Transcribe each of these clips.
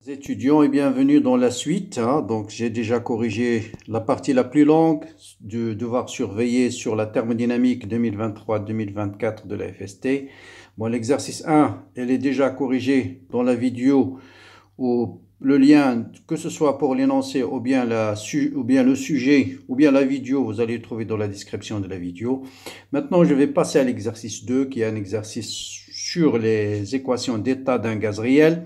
Étudiants et bienvenue dans la suite. Donc, j'ai déjà corrigé la partie la plus longue du devoir surveiller sur la thermodynamique 2023-2024 de la FST. Bon, l'exercice 1, elle est déjà corrigée dans la vidéo où le lien, que ce soit pour l'énoncé ou bien le sujet ou bien la vidéo, vous allez le trouver dans la description de la vidéo. Maintenant, je vais passer à l'exercice 2 qui est un exercice sur les équations d'état d'un gaz réel.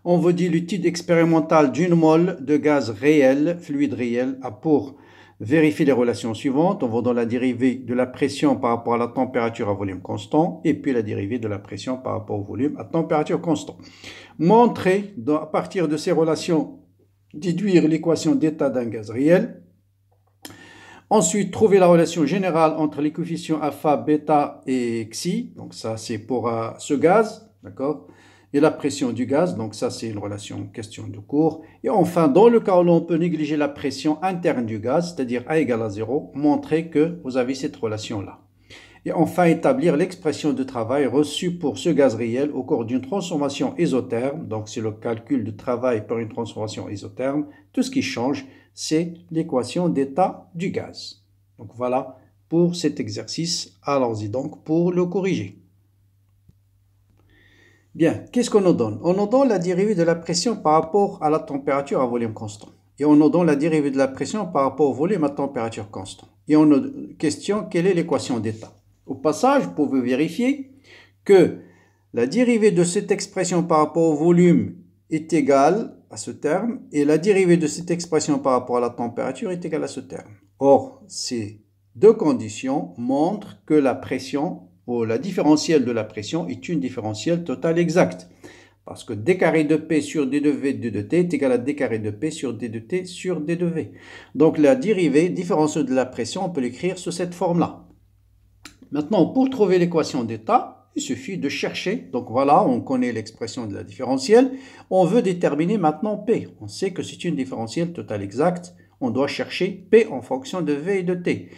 On vous dit l'étude expérimentale d'une mole de gaz réel, fluide réel, a pour vérifier les relations suivantes. On va dans la dérivée de la pression par rapport à la température à volume constant et puis la dérivée de la pression par rapport au volume à température constante. Montrer, à partir de ces relations, déduire l'équation d'état d'un gaz réel. Ensuite, trouver la relation générale entre les coefficients alpha, bêta et xi. Donc ça, c'est pour ce gaz, d'accord, et la pression du gaz. Donc ça, c'est une relation question de cours. Et enfin, dans le cas où l'on peut négliger la pression interne du gaz, c'est-à-dire A égale à 0, montrer que vous avez cette relation-là. Et enfin, établir l'expression de travail reçue pour ce gaz réel au cours d'une transformation isotherme. Donc, c'est le calcul de travail par une transformation isotherme. Tout ce qui change, c'est l'équation d'état du gaz. Donc, voilà pour cet exercice. Allons-y donc pour le corriger. Bien, qu'est-ce qu'on nous donne? On nous donne la dérivée de la pression par rapport à la température à volume constant. Et on nous donne la dérivée de la pression par rapport au volume à température constante. Et on nous questionne quelle est l'équation d'état. Au passage, vous pouvez vérifier que la dérivée de cette expression par rapport au volume est égale à ce terme et la dérivée de cette expression par rapport à la température est égale à ce terme. Or, ces deux conditions montrent que la pression ou la différentielle de la pression est une différentielle totale exacte. Parce que d carré de P sur d de V de t est égal à d carré de P sur d de t sur d de V. Donc la dérivée différentielle de la pression, on peut l'écrire sous cette forme-là. Maintenant, pour trouver l'équation d'état, il suffit de chercher. Donc voilà, on connaît l'expression de la différentielle. On veut déterminer maintenant P. On sait que c'est une différentielle totale exacte. On doit chercher P en fonction de V et de T.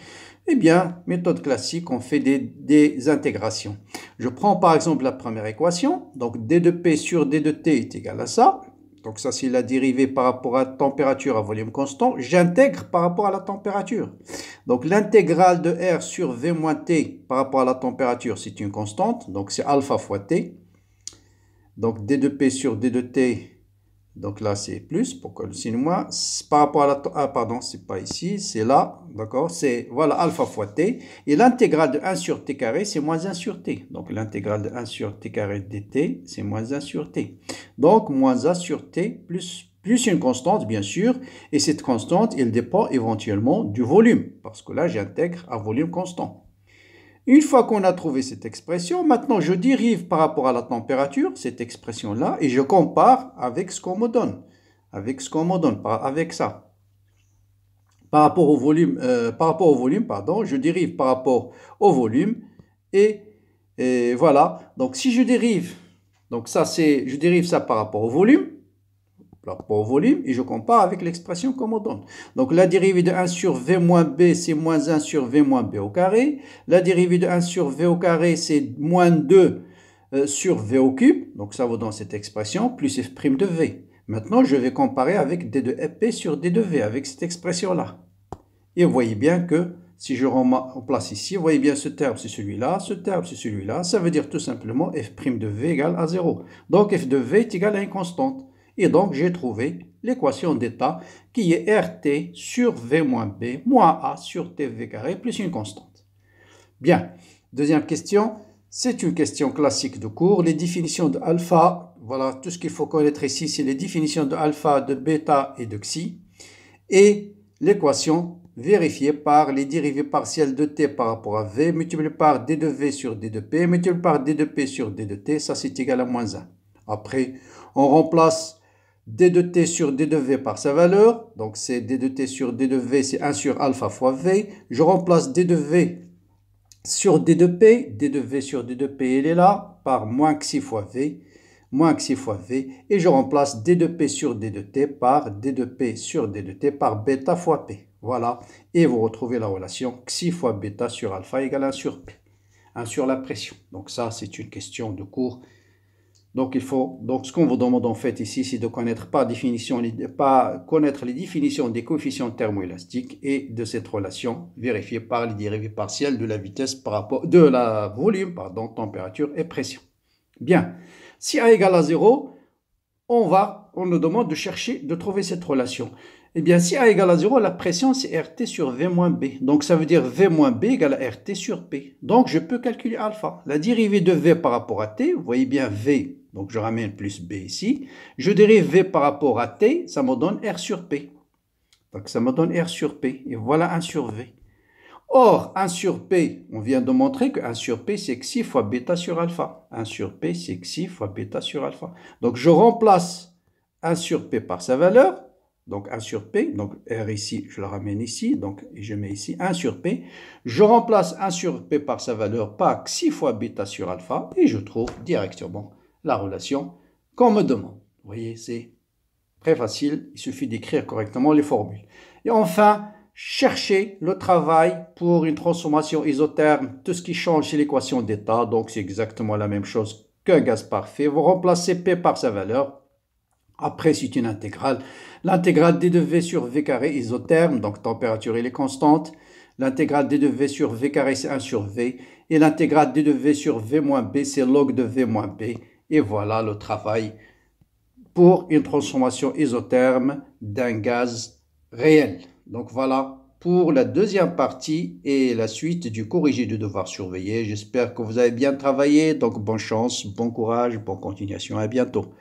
Eh bien, méthode classique, on fait des intégrations. Je prends par exemple la première équation. Donc d de P sur d de T est égal à ça. Donc ça, c'est la dérivée par rapport à température à volume constant. J'intègre par rapport à la température. Donc l'intégrale de R sur V moins T par rapport à la température, c'est une constante. Donc c'est alpha fois T. Donc d de P sur d de T, donc là c'est plus, pourquoi le signe moins? Par rapport à la... Ah pardon, c'est pas ici, c'est là, d'accord? C'est, voilà, alpha fois T. Et l'intégrale de 1 sur T carré, c'est moins 1 sur T. Donc l'intégrale de 1 sur T carré dt, c'est moins 1 sur T. Donc moins 1 sur T plus une constante, bien sûr. Et cette constante, elle dépend éventuellement du volume. Parce que là, j'intègre à volume constant. Une fois qu'on a trouvé cette expression, maintenant je dérive par rapport à la température, cette expression-là, et je compare avec ce qu'on me donne. Avec ce qu'on me donne, avec ça. Par rapport au volume, pardon, je dérive par rapport au volume, et voilà. Donc si je dérive, donc ça c'est, je dérive ça par rapport au volume, et je compare avec l'expression qu'on me donne. Donc la dérivée de 1 sur V moins B, c'est moins 1 sur V moins B au carré. La dérivée de 1 sur V au carré, c'est moins 2 sur V au cube. Donc ça vaut dans cette expression, plus F' de V. Maintenant, je vais comparer avec D de P sur D de V, avec cette expression-là. Et vous voyez bien que, si je remplace ici, vous voyez bien ce terme c'est celui-là, ce terme c'est celui-là. Ça veut dire tout simplement F' de V égale à 0. Donc F de V est égal à une constante. Et donc, j'ai trouvé l'équation d'état qui est RT sur V moins B moins A sur TV carré plus une constante. Bien, deuxième question, c'est une question classique de cours. Les définitions de alpha, voilà, tout ce qu'il faut connaître ici, c'est les définitions de alpha, de bêta et de xi. Et l'équation vérifiée par les dérivées partielles de t par rapport à v multiplié par d de v sur d de p multiplié par d de p sur d de t, ça c'est égal à moins 1. Après, on remplace d de t sur d de v par sa valeur. Donc, c'est d de t sur d de v, c'est 1 sur alpha fois v. Je remplace d de v sur d de p. d de v sur d de p, il est là, par moins xi fois v. Moins xi fois v. Et je remplace d de p sur d de t par d de p sur d de t par bêta fois p. Voilà. Et vous retrouvez la relation xi fois bêta sur alpha égale 1 sur p. 1 sur la pression. Donc ça, c'est une question de cours Donc, ce qu'on vous demande en fait ici, c'est de connaître connaître les définitions des coefficients thermoélastiques et de cette relation vérifiée par les dérivées partielles de la vitesse par rapport, de la volume, pardon, température et pression. Bien. Si A égale à 0, on nous demande de trouver cette relation. Eh bien, si A égale à 0, la pression, c'est RT sur V moins B. Donc, ça veut dire V moins B égale à RT sur P. Donc, je peux calculer alpha. La dérivée de V par rapport à T, vous voyez bien V, donc je ramène plus B ici. Je dérive V par rapport à T, ça me donne R sur P. Donc, ça me donne R sur P. Et voilà 1 sur V. Or, 1 sur P, on vient de montrer que 1 sur P, c'est xi fois bêta sur alpha. 1 sur P, c'est xi fois bêta sur alpha. Donc, je remplace 1 sur P par sa valeur. Donc, 1 sur P, donc R ici, je le ramène ici, donc je mets ici 1 sur P. Je remplace 1 sur P par sa valeur par xi fois bêta sur alpha et je trouve directement la relation qu'on me demande. Vous voyez, c'est très facile, il suffit d'écrire correctement les formules. Et enfin, chercher le travail pour une transformation isotherme, tout ce qui change, c'est l'équation d'état, donc c'est exactement la même chose qu'un gaz parfait. Vous remplacez P par sa valeur. Après, c'est une intégrale. L'intégrale d de V sur V carré isotherme, donc température, elle est constante. L'intégrale d de V sur V carré, c'est 1 sur V. Et l'intégrale d de V sur V moins B, c'est log de V moins B. Et voilà le travail pour une transformation isotherme d'un gaz réel. Donc voilà pour la deuxième partie et la suite du corrigé de devoir surveiller. J'espère que vous avez bien travaillé. Donc bonne chance, bon courage, bonne continuation. À bientôt.